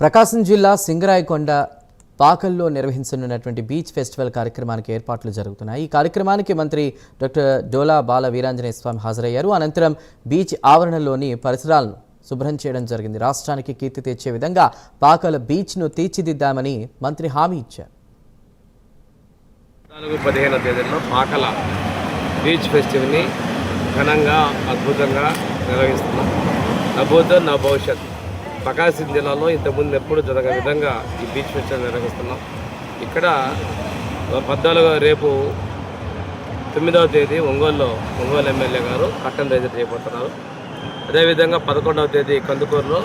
ప్రకాశం జిల్లా Singarayakonda పాకల్లో నిర్వహించనున్నటువంటి beach festival కార్యక్రమానికి ఏర్పాట్లు జరుగుతున్నాయి. ఈ కార్యక్రమానికి మంత్రి డాక్టర్ డోలా బాల వీరాంజనేయ స్వామి హాజరయ్యారు. అనంతరం బీచ్ ఆవరణలోని పరిసరాలను శుభ్రం చేయడం జరిగింది. రాష్ట్రానికి కీర్తి తెచ్చే విధంగా పాకల బీచ్ను తీర్చిదిద్దామని మంత్రి హామీ ఇచ్చారు. 15వ తేదీలో పాకల బీచ్ ఫెస్టివల్ని ఘనంగా అద్భుతంగా నిర్వహిస్తున్నాం. నా భూతం నా భవిష్యత్. ప్రకాశం జిల్లాలో ఇంతకుముందు ఎప్పుడు జరగని విధంగా ఈ బీచ్ ఫెస్టివల్ నిర్వహిస్తున్నాం. ఇక్కడ 14 రేపు 9వ తేదీ ఒంగోలు ఎమ్మెల్యే గారు కట్టన్ రైజర్ చేయబోతున్నారు. అదేవిధంగా 11వ తేదీ కందుకూరులో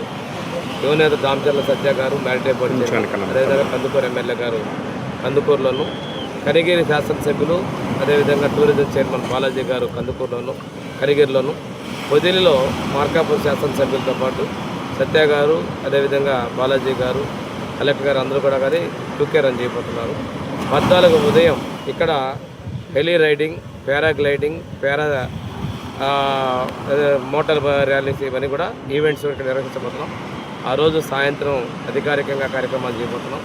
యువనేత దామచర్ల సత్య గారు మ్యారిటైమ్ బోర్డు, అదేవిధంగా కందుకూరు ఎమ్మెల్యే గారు కందుకూరులోను, కనిగిరి శాసనసభ్యులు అదేవిధంగా టూరిజం చైర్మన్ బాలాజీ గారు కందుకూరులోను కనిగిరిలోను, పొదిలిలో మార్కాపూర్ శాసనసభ్యులతో పాటు సత్య గారు అదేవిధంగా బాలాజీ గారు కలెక్టర్ గారు అందరూ కూడా కానీ టూకే రన్ చేయబోతున్నారు. 14 ఉదయం ఇక్కడ heli riding, paragliding, motor rallies ఇవన్నీ కూడా ఈవెంట్స్ ఇక్కడ నిర్వహించబోతున్నాం. ఆ రోజు సాయంత్రం అధికారికంగా కార్యక్రమాలు చేయబోతున్నాం.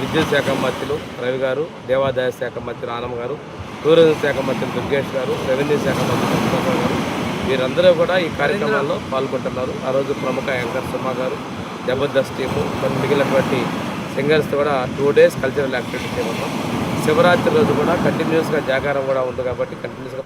విద్యుత్ శాఖ మంత్రులు రవి గారు, దేవాదాయ శాఖ మంత్రి ఆనం గారు, టూరిజం శాఖ మంత్రి దుర్గేష్ గారు, రెవెన్యూ శాఖ మంత్రి కృష్ణరావు గారు వీరందరూ కూడా ఈ కార్యక్రమాల్లో పాల్గొంటున్నారు. ఆ రోజు ప్రముఖ యాంకర్ సుమా గారు, జబర్దస్త్ టీము, మిగిలినటువంటి సింగర్స్ కూడా 2 days కల్చరల్ యాక్టివిటీస్ చేయబోతున్నాం. శివరాత్రి రోజు కూడా కంటిన్యూస్గా జాగారం కూడా ఉంది కాబట్టి కంటిన్యూస్గా